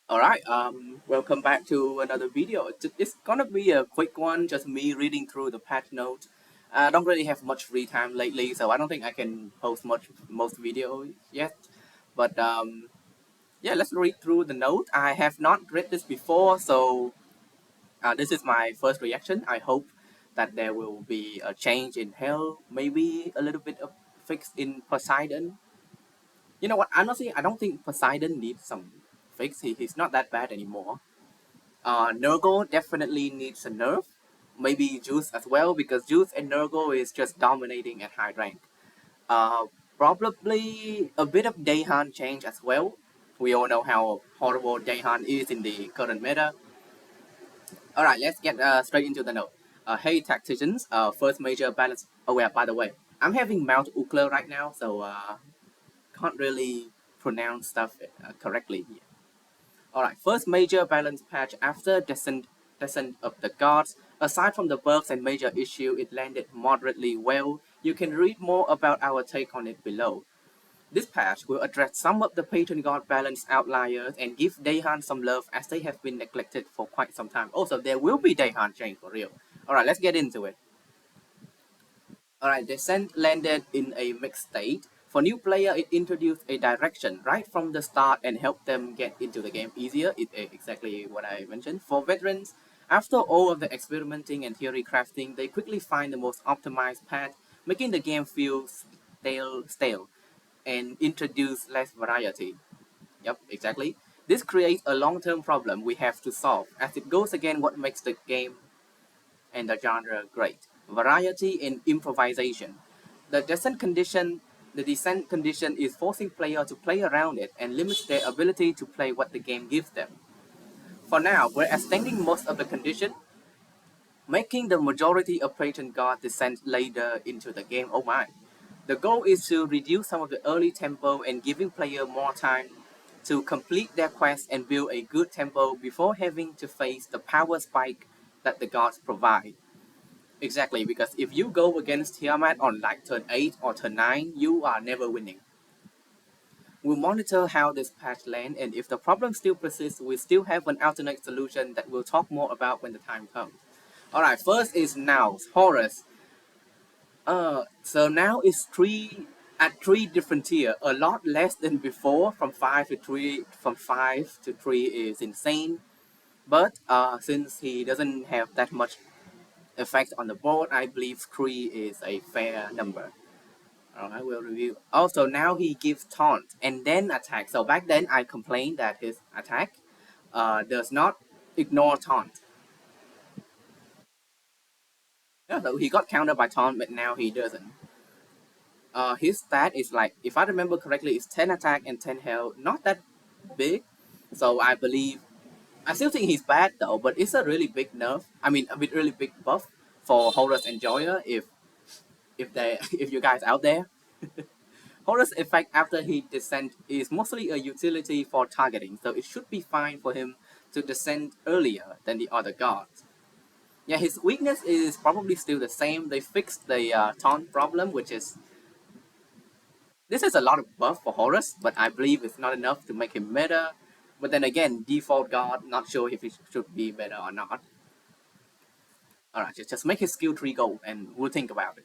All right, welcome back to another video. It's gonna be a quick one, just me reading through the patch notes. I don't really have much free time lately, so I don't think I can post most videos yet. But yeah, let's read through the note. I have not read this before, so this is my first reaction. I hope that there will be a change in Hell, maybe a little bit of fix in Poseidon. You know what? Honestly, I don't think Poseidon needs some fix. He's not that bad anymore. Nergal definitely needs a nerf. Maybe Juice as well, because Juice and Nergal is just dominating at high rank. Uh, Probably a bit of Daehan change as well. We all know how horrible Daehan is in the current meta. Alright, let's get straight into the note. Hey tacticians, first major balance. Oh yeah, by the way, I'm having Mount Ukla right now, so can't really pronounce stuff correctly here. Alright, first major balance patch after Descent of the Gods. Aside from the bugs and major issue, it landed moderately well. You can read more about our take on it below. This patch will address some of the patron god balance outliers and give Daehan some love as they have been neglected for quite some time. Also, there will be Daehan change for real. Alright, let's get into it. Alright, Descent landed in a mixed state. For new player, it introduced a direction right from the start and helped them get into the game easier. Exactly what I mentioned. For veterans, after all of the experimenting and theory crafting, they quickly find the most optimized path, making the game feel stale and introduce less variety. Yep, exactly. This creates a long-term problem we have to solve, as it goes against what makes the game and the genre great. Variety and improvisation. The descent condition the descent condition is forcing players to play around it and limits their ability to play what the game gives them. For now, we're extending most of the condition, making the majority of Patron God descent later into the game. Oh my. The goal is to reduce some of the early tempo and giving player more time to complete their quest and build a good tempo before having to face the power spike that the gods provide. Exactly, because if you go against Tiamat on like turn 8 or turn 9, you are never winning. We'll monitor how this patch lands, and if the problem still persists, we still have an alternate solution that we'll talk more about when the time comes. Alright, first is now Horus. So now it's three different tier, a lot less than before. From 5 to 3 is insane. But since he doesn't have that much effect on the board, I believe 3 is a fair number. I will review. Also, now he gives taunt and then attack. So back then I complained that his attack does not ignore taunt. Yeah, so he got countered by taunt, but now he doesn't. His stat is like, if I remember correctly, it's 10 attack and 10 health. Not that big. So I believe, I still think he's bad though, but it's a really big nerf. I mean, a bit really big buff for Horus Enjoyer if you guys out there. Horus effect after he descent is mostly a utility for targeting, so it should be fine for him to descend earlier than the other gods. Yeah, his weakness is probably still the same. They fixed the taunt problem, which is this is a lot of buff for Horus, but I believe it's not enough to make him meta. But then again, default god, not sure if he should be meta or not. Alright, just make his skill tree go and we'll think about it.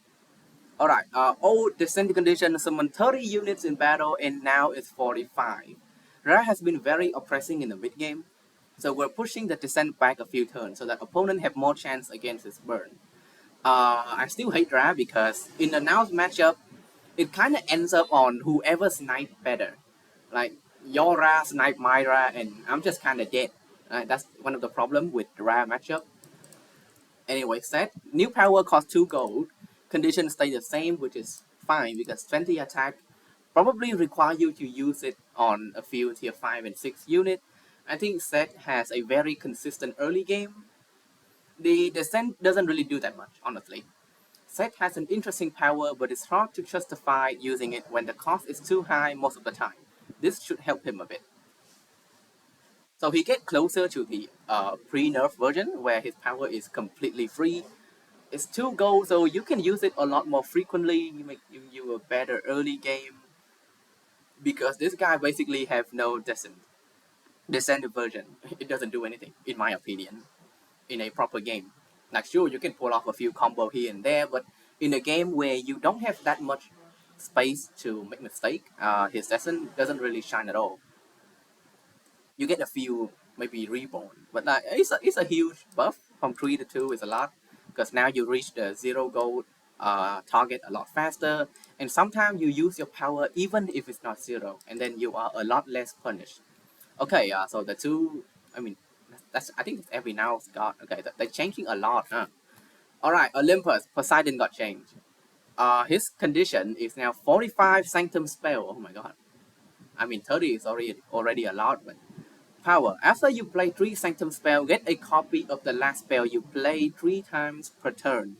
Alright, old descent condition summoned 30 units in battle and now it's 45. Ra has been very oppressing in the mid game, so we're pushing the descent back a few turns so that opponent have more chance against his burn. I still hate Ra because in the now matchup, it kind of ends up on whoever snipe better. Like, your Ra snipe my Ra and I'm just kind of dead. That's one of the problem with the Ra matchup. Anyway, set. New power costs 2 gold. Conditions stay the same, which is fine because 20 attack probably require you to use it on a few tier 5 and 6 unit. I think set has a very consistent early game. The descent doesn't really do that much, honestly. Set has an interesting power, but it's hard to justify using it when the cost is too high most of the time. This should help him a bit. So he get closer to the pre-nerf version where his power is completely free. It's 2 gold, so you can use it a lot more frequently. You make you a better early game because this guy basically have no descent. descended version, it doesn't do anything, in my opinion, in a proper game. Like, sure, you can pull off a few combo here and there, but in a game where you don't have that much space to make mistake, his lesson doesn't really shine at all. You get a few maybe reborn, but it's a huge buff from 3 to 2 is a lot because now you reach the 0 gold target a lot faster, and sometimes you use your power even if it's not 0, and then you are a lot less punished. Okay, so the two, I mean, that's I think it's every now god. Okay, they're changing a lot, huh? All right, Olympus, Poseidon got changed. His condition is now 45 Sanctum spell. Oh my god. I mean, 30 is already a lot, but power. After you play 3 Sanctum spell, get a copy of the last spell you play 3 times per turn.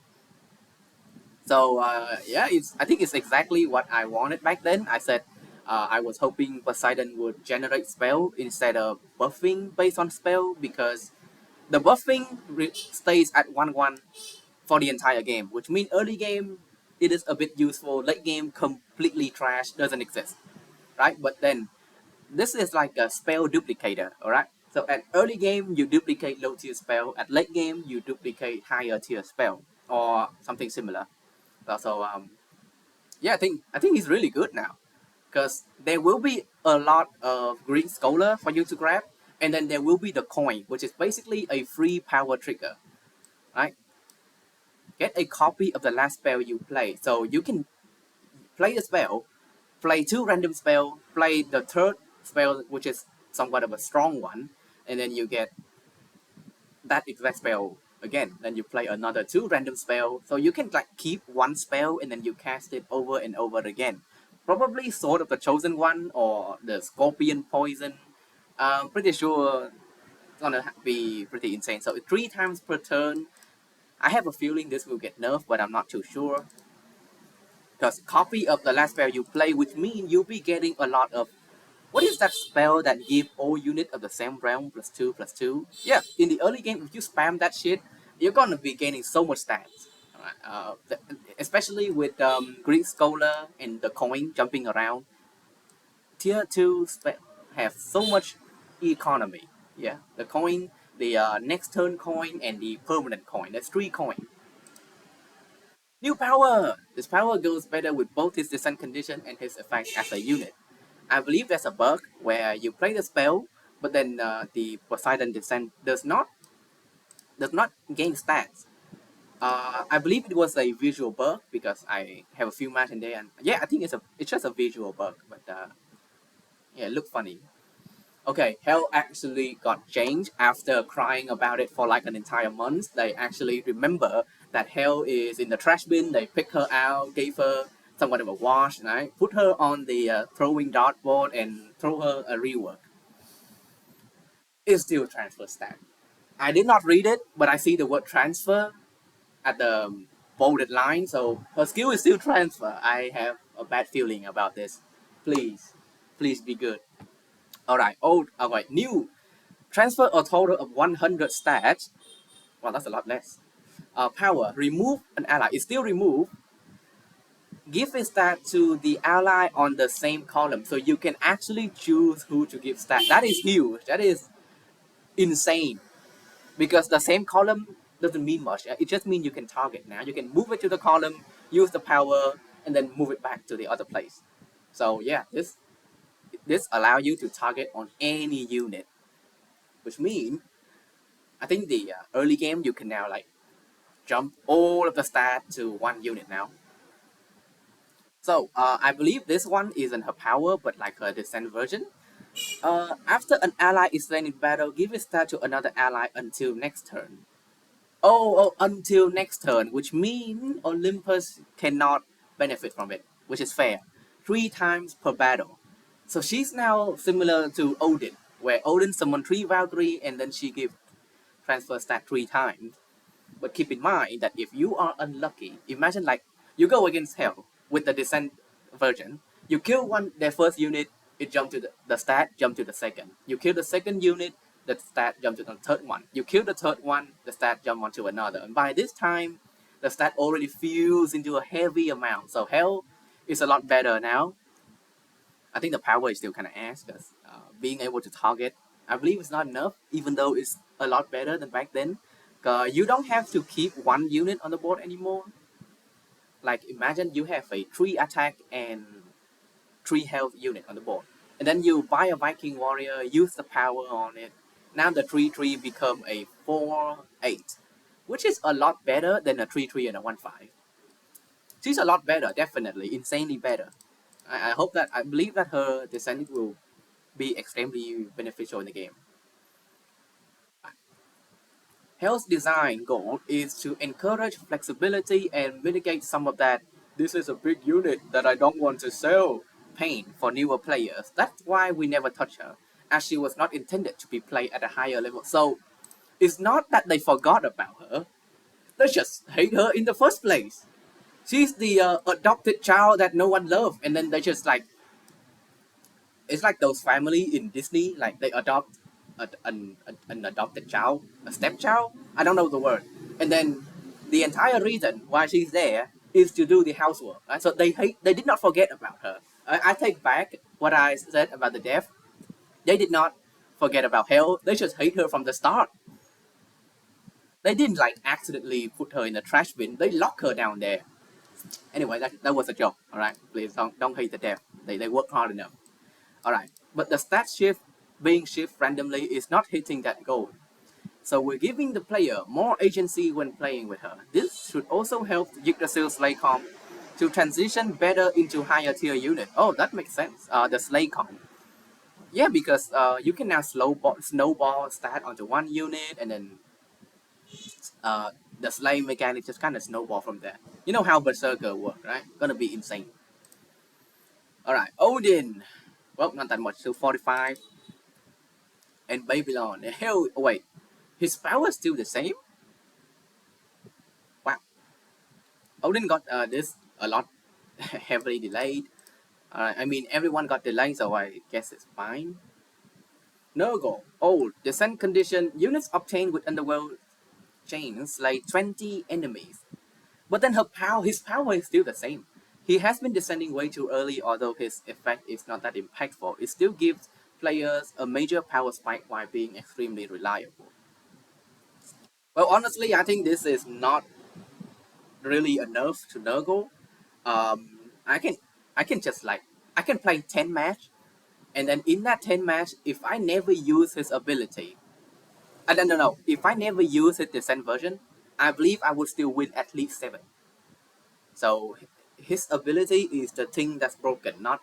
So yeah, I think it's exactly what I wanted back then. I said I was hoping Poseidon would generate spell instead of buffing based on spell, because the buffing stays at 1/1 for the entire game, which means early game it is a bit useful, late game completely trash, doesn't exist, right? But then this is like a spell duplicator, all right? So at early game you duplicate low tier spell, at late game you duplicate higher tier spell or something similar. So yeah, I think he's really good now, because there will be a lot of green scholar for you to grab, and then there will be the coin, which is basically a free power trigger, right? Get a copy of the last spell you play, so you can play the spell, play 2 random spell, play the third spell, which is somewhat of a strong one, and then you get that exact spell again. Then you play another 2 random spell, so you can like keep one spell and then you cast it over and over again. Probably Sword of the Chosen One or the Scorpion Poison. I'm pretty sure it's gonna be pretty insane. So 3 times per turn. I have a feeling this will get nerfed, but I'm not too sure. Because copy of the last spell you play, which means you'll be getting a lot of, what is that spell that give all unit of the same realm +2/+2? Yeah, in the early game, if you spam that shit, you're gonna be gaining so much stats. Alright, especially with Greek Scholar and the coin jumping around. Tier 2 have so much economy. Yeah, the coin, the next turn coin, and the permanent coin. That's 3 coins. New power! This power goes better with both his descent condition and his effect as a unit. I believe there's a bug where you play the spell, but then the Poseidon descent does not gain stats. I believe it was a visual bug because I have a few matches in there, and yeah, I think it's just a visual bug, but yeah, it looked funny. Okay, Hel actually got changed after crying about it for like an entire month. They actually remember that Hel is in the trash bin. They picked her out, gave her somewhat of a wash, right? Put her on the throwing dartboard and throw her a rework. It's still transfer stat. I did not read it, but I see the word transfer at the bolded line, so her skill is still transfer. I have a bad feeling about this. Please, please be good. Alright, new. Transfer a total of 100 stats. Well, that's a lot less. Power. Remove an ally. It's still remove. Give a stat to the ally on the same column. So you can actually choose who to give stat. That is huge. That is insane. Because the same column doesn't mean much. It just means you can target now. You can move it to the column, use the power, and then move it back to the other place. So yeah, this allows you to target on any unit. Which means, I think the early game you can now like jump all of the stats to one unit now. So I believe this one isn't her power, but like her descent version. After an ally is slain in battle, give a stat to another ally until next turn. Until next turn, which means Olympus cannot benefit from it, which is fair. 3 times per battle. So she's now similar to Odin, where Odin summoned 3 Valkyrie and then she gives transfer stat 3 times. But keep in mind that if you are unlucky, imagine like you go against Hel with the descent version, you kill their first unit, it jump to the stat, jump to the second. You kill the second unit, the stat jump to the third one. You kill the third one, the stat jump onto another. And by this time, the stat already fills into a heavy amount. So Hel is a lot better now. I think the power is still kind of ass because being able to target I believe it's not enough, even though it's a lot better than back then. You don't have to keep one unit on the board anymore. Like imagine you have a 3 attack and 3 health unit on the board, and then you buy a Viking warrior, use the power on it. Now the 3/3 become a 4/8, which is a lot better than a 3/3 and a 1/5. She's a lot better, definitely, insanely better. I hope that I believe that her descendant will be extremely beneficial in the game. Hel's design goal is to encourage flexibility and mitigate some of that "this is a big unit that I don't want to sell" pain for newer players. That's why we never touch her, as she was not intended to be played at a higher level. So it's not that they forgot about her, they just hate her in the first place. She's the adopted child that no one loved, and then they just like it's like those family in Disney, like they adopt an adopted child, a stepchild. I don't know the word, and then the entire reason why she's there is to do the housework. Right? So they did not forget about her. I take back what I said about the death. They did not forget about Hel. They just hate her from the start. They didn't like accidentally put her in the trash bin. They lock her down there. Anyway, that was a joke. All right, please don't hate the death. They worked hard enough. All right, but the stat shift being shift randomly is not hitting that goal. So we're giving the player more agency when playing with her. This should also help Yggdrasil Slay Comp to transition better into higher tier unit. Oh, that makes sense. The Slay Comp. Yeah, because you can now snowball stat onto one unit, and then the Slay mechanic just kind of snowball from there. You know how Berserker work, right? Gonna be insane. All right, Odin. Well, not that much. 245. And Babylon. Hell, wait, his power is still the same? Wow. Odin got this a lot heavily delayed. I mean, everyone got delayed, so I guess it's fine. Nergal. Old. Descent condition. Units obtained with Underworld chains slay 20 enemies. But then his power is still the same. He has been descending way too early, although his effect is not that impactful. It still gives players a major power spike while being extremely reliable. Well, honestly, I think this is not really a nerf to Nergal. I can just like I can play 10 match, and then in that 10 match, if I never use his ability, no, if I never use his descent version, I believe I would still win at least 7. So his ability is the thing that's broken. Not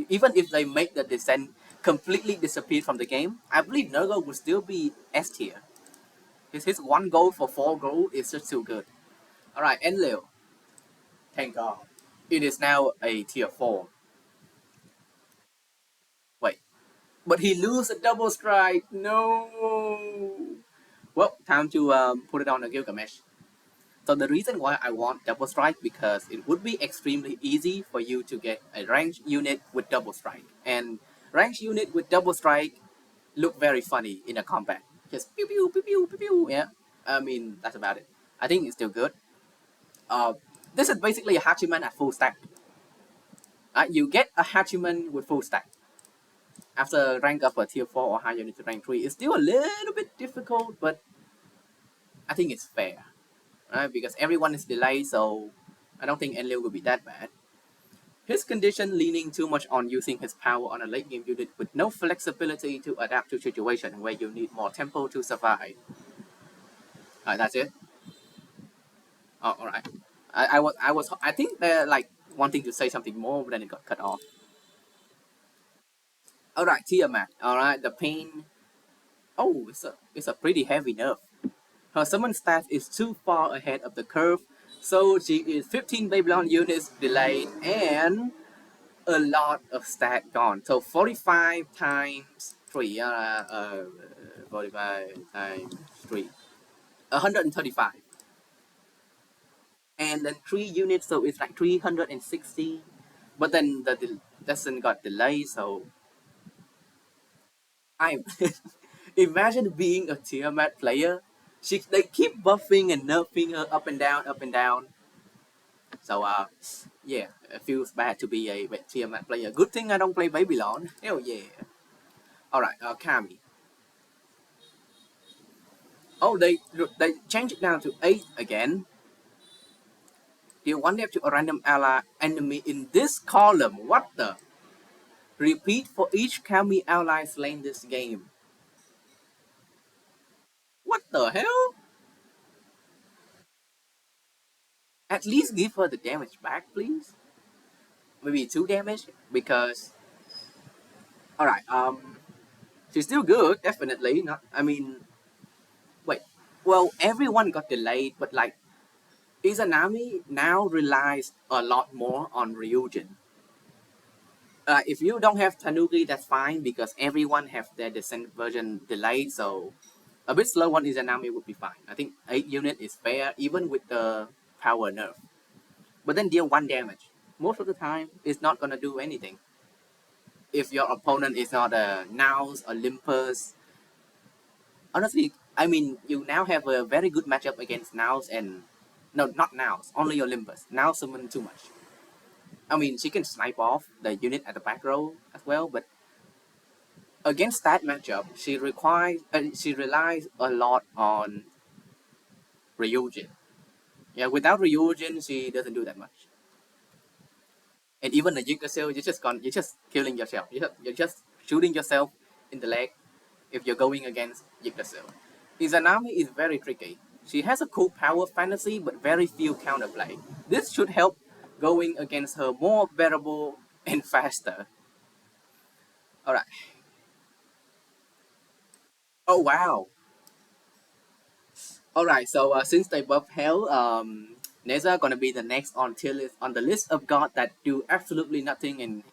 even if they make the descent completely disappear from the game, I believe Nergal would still be S tier. His one goal for 4 gold is just too good. All right, Enlil. Thank God. It is now a tier 4. Wait, but he lose a double strike. No. Well, time to put it on a Gilgamesh. So the reason why I want double strike because it would be extremely easy for you to get a ranged unit with double strike. And ranged unit with double strike look very funny in a combat. Just pew pew pew pew pew pew. Yeah. I mean that's about it. I think it's still good. Uh, this is basically a Hachiman at full stack. You get a Hachiman with full stack. After rank up a tier 4 or higher unit to rank 3, it's still a little bit difficult, but I think it's fair. Right? Because everyone is delayed, so I don't think Enlil will be that bad. His condition leaning too much on using his power on a late game unit with no flexibility to adapt to situation where you need more tempo to survive. Alright, that's it. Oh, alright. I think they're like wanting to say something more, but then it got cut off. Alright, Tiamat. Alright, the pain. Oh, it's a pretty heavy nerf. Her summon stat is too far ahead of the curve, so she is 15 Babylon units delayed and a lot of stat gone. So 45 times 3, 45 times 3, 135. And then 3 units, so it's like 360. But then the lesson got delayed, so I'm imagine being a Tiamat player. They keep buffing and nerfing her up and down, up and down. So yeah, it feels bad to be a Tiamat player. Good thing I don't play Babylon. Hell yeah. All right, Kami. Oh, they changed it down to 8 again. Deal 1 damage to a random ally enemy in this column. What the? Repeat for each Kami ally slain this game. What the hell? At least give her the damage back, please. Maybe 2 damage because. Alright, she's still good, definitely. Not, I mean, wait. Well, everyone got delayed, but like Izanami now relies a lot more on Ryujin. If you don't have Tanuki, that's fine because everyone have their descent version delayed, so a bit slow on Izanami would be fine. I think 8 unit is fair, even with the power nerf. But then deal 1 damage. Most of the time, it's not gonna do anything. If your opponent is not a Naus, Olympus, honestly, I mean, you now have a very good matchup against Naus and no, not Naus, only Olympus. Naus summon too much. I mean, she can snipe off the unit at the back row as well, but against that matchup, she relies a lot on Ryujin. Yeah, without Ryujin, she doesn't do that much. And even the Yggdrasil, you're just killing yourself. You're just shooting yourself in the leg if you're going against Yggdrasil. Izanami is very tricky. She has a cool power fantasy, but very few counterplay. This should help going against her more bearable and faster. All right. Oh wow. All right. So since they buff Hell, Nezha gonna be the next on tier list on the list of god that do absolutely nothing and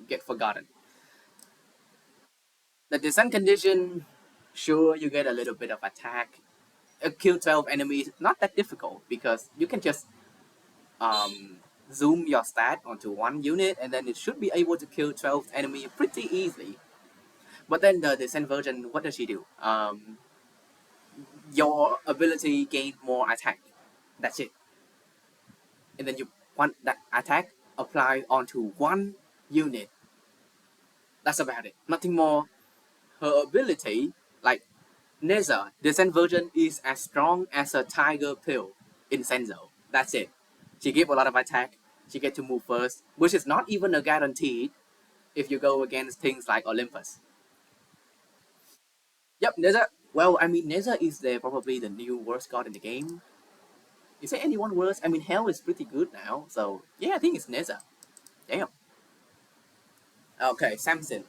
get forgotten. The descent condition, sure you get a little bit of attack. Kill 12 enemies, not that difficult because you can just um, zoom your stat onto one unit and then it should be able to kill 12 enemy pretty easily. But then the descent version, what does she do? Your ability gain more attack. That's it. And then you want that attack applied onto one unit. That's about it. Nothing more. Her ability, like Nezha, descent version is as strong as a tiger pill in Senzo. That's it. She gave a lot of attack. She get to move first, which is not even a guarantee if you go against things like Olympus. Yep, Nezha. Well, I mean, Nezha is probably the new worst god in the game. Is there anyone worse? I mean, Hell is pretty good now, so yeah, I think it's Nezha. Damn. Okay, Samsin.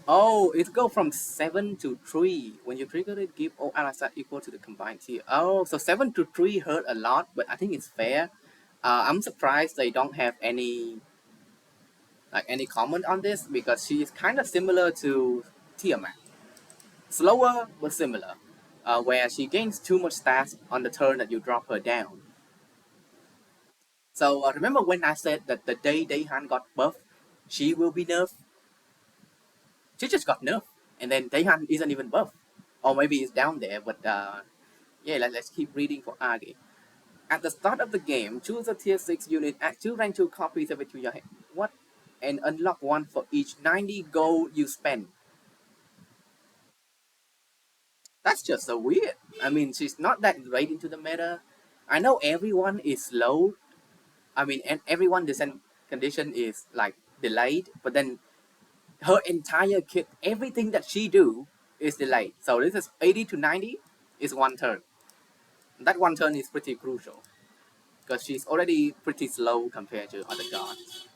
Oh, it go from 7 to 3. When you trigger it, give all ally stat equal to the combined tier. Oh, so 7 to 3 hurt a lot, but I think it's fair. I'm surprised they don't have any comment on this because she is kind of similar to Tiamat. Slower but similar, where she gains too much stats on the turn that you drop her down. So remember when I said that the day Daehan got buffed, she will be nerfed? She just got nerfed, and then Daehan isn't even buffed. Or maybe it's down there, but yeah, let's keep reading for Agi. At the start of the game, choose a tier 6 unit, add 2 rank 2 copies of it to your hand. What? And unlock one for each 90 gold you spend. That's just so weird. I mean, she's not that great into the meta. I know everyone is slow. I mean, and everyone descent condition is like delayed, but then her entire kit, everything that she do is delayed. So this is 80 to 90 is one turn. That one turn is pretty crucial because she's already pretty slow compared to other gods.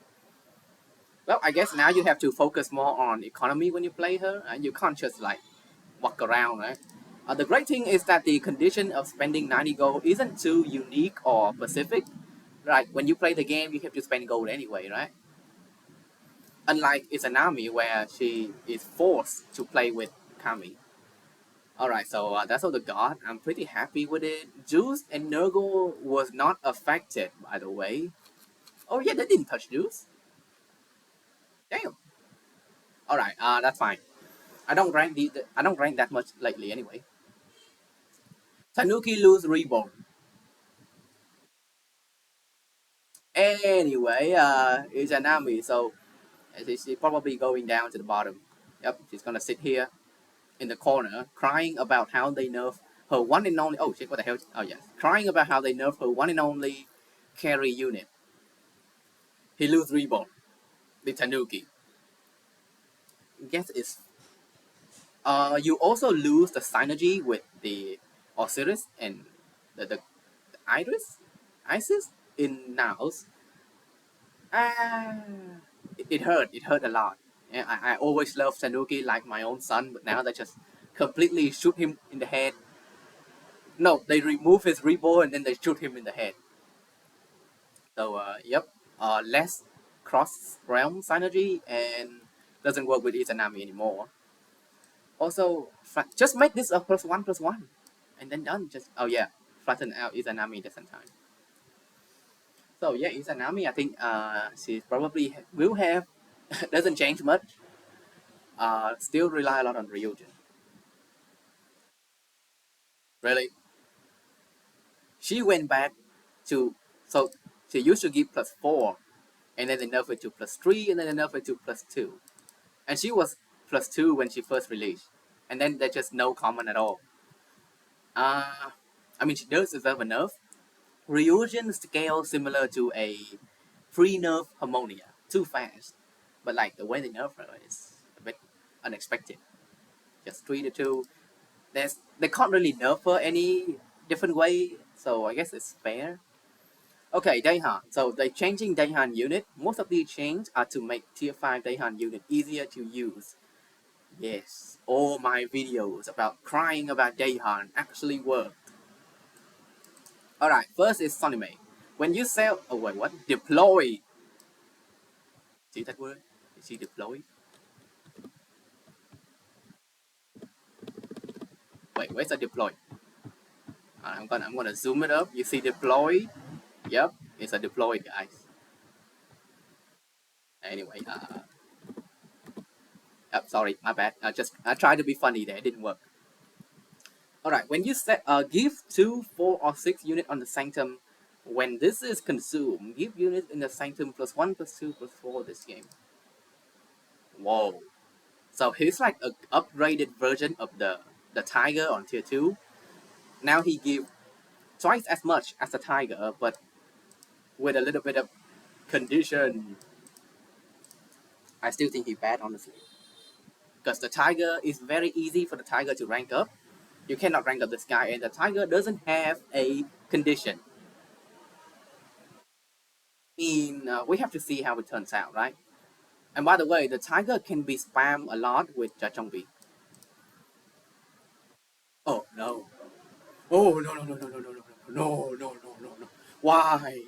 Well, I guess now you have to focus more on economy when you play her, and you can't just like walk around, right? The great thing is that the condition of spending 90 gold isn't too unique or specific. Right, when you play the game, you have to spend gold anyway, right? Unlike Izanami, where she is forced to play with Kami. Alright, so that's all the god. I'm pretty happy with it. Juice and Nergal was not affected, by the way. Oh yeah, they didn't touch Juice. Damn. Alright, that's fine. I don't rank that much lately anyway. Tanuki lose reborn. Anyway, Izanami, so she's probably going down to the bottom. Yep, she's gonna sit here in the corner crying about how they nerf her one and only. Oh shit! What the hell? Oh yes, crying about how they nerf her one and only carry unit. He lose reborn the Tanuki. Guess it's you also lose the synergy with the Osiris and the Iris, Isis in Naos. Ah, it hurt. It hurt a lot. Yeah, I always loved Tanuki like my own son, but now they just completely shoot him in the head. No, they remove his reborn and then they shoot him in the head. So yep, less cross realm synergy and doesn't work with Izanami anymore. Also, just make this a +1/+1, and then done. Just oh yeah, flatten out Izanami the same time. So yeah, Izanami, I think she probably will have doesn't change much. Still rely a lot on Ryujin. Really, she went back to so she used to give +4, and then they nerfed it to +3, and then they nerfed it to +2, and she was +2 when she first released, and then there's just no comment at all. Uh, I mean, she does deserve a nerf. Ryujin scale similar to a pre-nerf Harmonia, too fast, but like the way they nerf her is a bit unexpected. Just 3-2. They can't really nerf her any different way, so I guess it's fair. Okay, Daehan. So they're changing Daehan unit. Most of the changes are to make tier 5 Daehan unit easier to use. Yes, all my videos about crying about Daehan actually work. Alright, first is Sonime. When you sell, oh wait, what? Deploy. See that word? You see deploy? Wait, where's the deploy? I'm gonna zoom it up. You see deploy? Yep, it's a deploy, guys. Anyway, sorry, my bad. I tried to be funny there. It didn't work. Alright, when you set give 2, 4, or 6 unit on the sanctum, when this is consumed, give units in the sanctum +1, +2, +4 this game. Whoa. So he's like an upgraded version of the tiger on tier 2. Now he give twice as much as the tiger, but with a little bit of condition. I still think he's bad, honestly. Because the tiger is very easy for the tiger to rank up. You cannot rank up this guy, and the tiger doesn't have a condition. I mean, we have to see how it turns out, right? And by the way, the tiger can be spammed a lot with Jachongbi. Oh no. Oh no no no no no no no no no no no no. Why?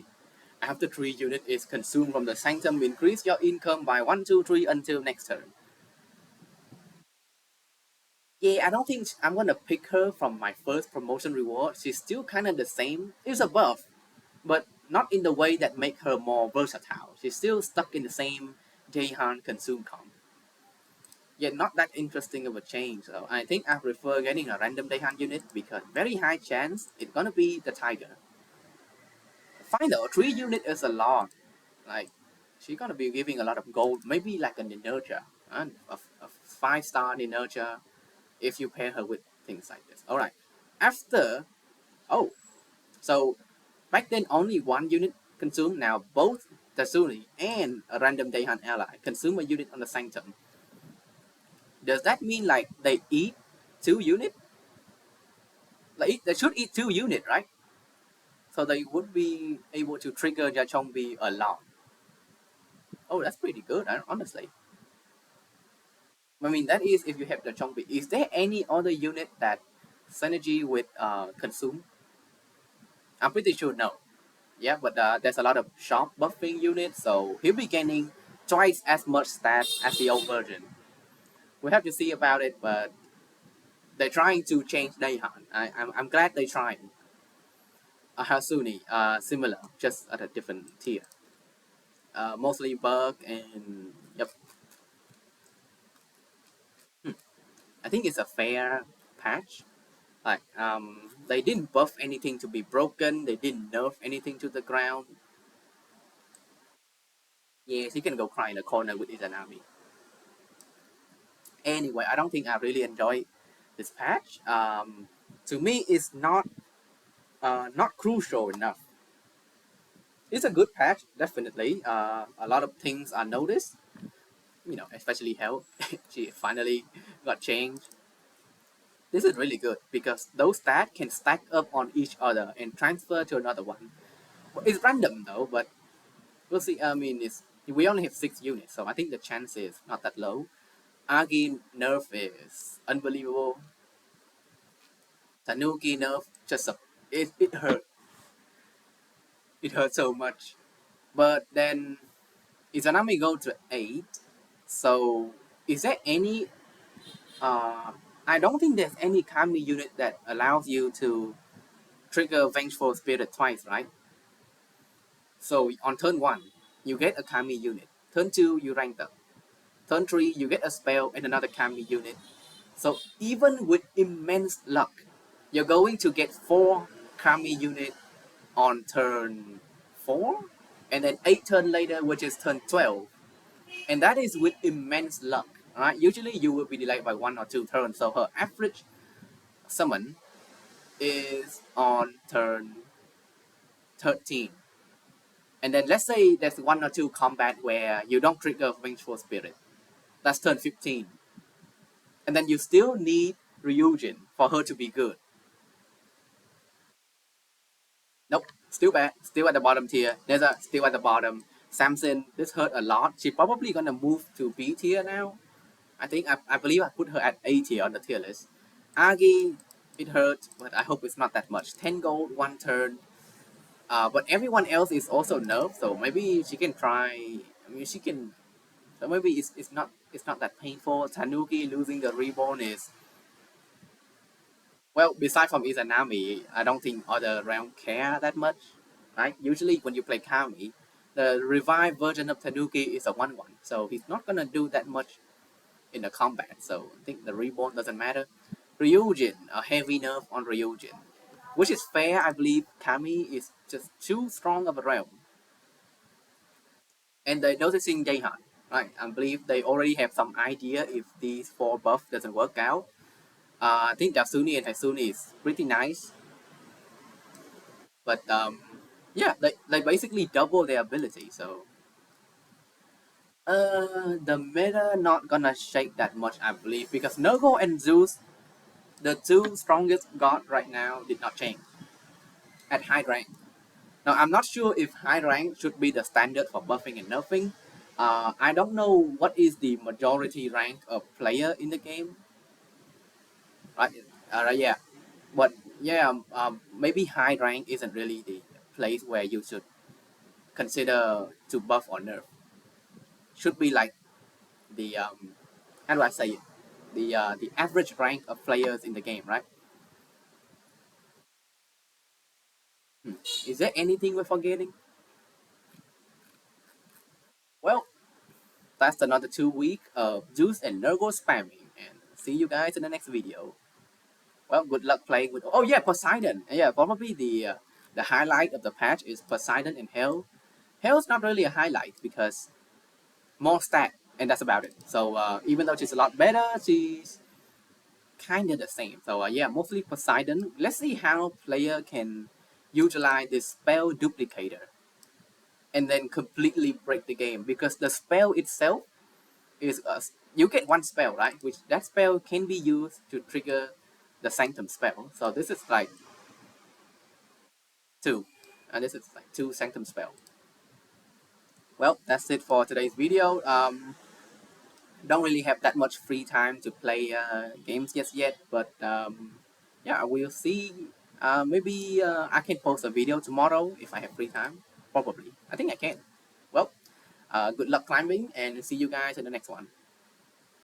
After 3 unit is consumed from the sanctum, increase your income by 1, 2, 3 until next turn. Yeah, I don't think I'm gonna pick her from my first promotion reward. She's still kind of the same. It's a buff, but not in the way that make her more versatile. She's still stuck in the same Daehan consume comp. Yeah, not that interesting of a change. So I think I prefer getting a random Daehan unit because very high chance it's gonna be the tiger. Final 3 unit is a lot. Like she's gonna be giving a lot of gold, maybe like a Nerja, a 5-star Nerja if you pair her with things like this. Alright. After oh, so back then only 1 unit consumed, now both Tatsuni and a random Daehan ally consume a unit on the sanctum. Does that mean like they eat 2 unit? Like they should eat 2 unit, right? So they would be able to trigger Jachongbi a lot. Oh, that's pretty good, honestly. I mean, that is if you have Jachongbi. Is there any other unit that synergy with consume? I'm pretty sure no. Yeah, but there's a lot of sharp buffing units, so he'll be gaining twice as much stats as the old version. We have to see about it, but they're trying to change Daehan. I'm glad they're trying. Hasuni, similar, just at a different tier. Mostly bug and yep. I think it's a fair patch. Like they didn't buff anything to be broken. They didn't nerf anything to the ground. Yes, he can go cry in the corner with Izanami. Anyway, I don't think I really enjoy this patch. to me is not crucial enough. It's a good patch, definitely. A lot of things are noticed, especially Hel. She finally got changed. This is really good because those stats can stack up on each other and transfer to another one. It's random though, but we'll see. I mean, we only have 6 units, so I think the chance is not that low. Agi nerf is unbelievable. Tanuki nerf it hurt. It hurt so much. But then Izanami go to 8. So is there any uh I don't think there's any Kami unit that allows you to trigger Vengeful Spirit twice, right? So on turn 1, you get a Kami unit. Turn 2, you rank up. Turn 3, you get a spell and another Kami unit. So even with immense luck, you're going to get 4 Kami unit on turn 4, and then 8 turn later, which is turn 12. And that is with immense luck. Right? Usually you will be delayed by 1 or 2 turns. So her average summon is on turn 13. And then let's say there's 1 or 2 combat where you don't trigger Vengeful Spirit. That's turn 15. And then you still need Ryujin for her to be good. Nope, still bad. Still at the bottom tier. Nezha still at the bottom. Samsin, this hurt a lot. She's probably gonna move to B tier now. I believe I put her at A tier on the tier list. Agi, it hurt, but I hope it's not that much. 10 gold, 1 turn. But everyone else is also nerfed, so maybe she can try. I mean, she can. So maybe it's not that painful. Tanuki losing the reborn is, well, beside from Izanami, I don't think other realm care that much, right? Usually when you play Kami, the revived version of Tanuki is a 1/1, so he's not gonna do that much in the combat. So I think the reborn doesn't matter. Ryujin, a heavy nerf on Ryujin, which is fair. I believe Kami is just too strong of a realm, and they're noticing Daehan, right? I believe they already have some idea if these 4 buff doesn't work out. I think Dasuni and Hatsuni is pretty nice, but yeah, they basically double their ability. So the meta not gonna shake that much, I believe, because Nergal and Zeus, the 2 strongest god right now, did not change at high rank. Now I'm not sure if high rank should be the standard for buffing and nerfing. I don't know what is the majority rank of player in the game, right? Yeah, but yeah, maybe high rank isn't really the place where you should consider to buff or nerf. Should be like the how do I say it? The average rank of players in the game, right? Is there anything we're forgetting? Well, that's another 2 week of Juice and Nergal spamming, and see you guys in the next video. Well, good luck playing with. Oh yeah, Poseidon. Yeah, probably the highlight of the patch is Poseidon and Hel. Hel's not really a highlight because more stat, and that's about it. So even though she's a lot better, she's kind of the same. So yeah, mostly Poseidon. Let's see how player can utilize this spell duplicator and then completely break the game, because the spell itself is you get 1 spell, right? Which that spell can be used to trigger the Sanctum spell. So this is like 2, and this is like 2 Sanctum spell. Well, that's it for today's video. Don't really have that much free time to play games just yet, but yeah, we'll see. Maybe I can post a video tomorrow if I have free time. Probably, I think I can. Well, good luck climbing, and see you guys in the next one.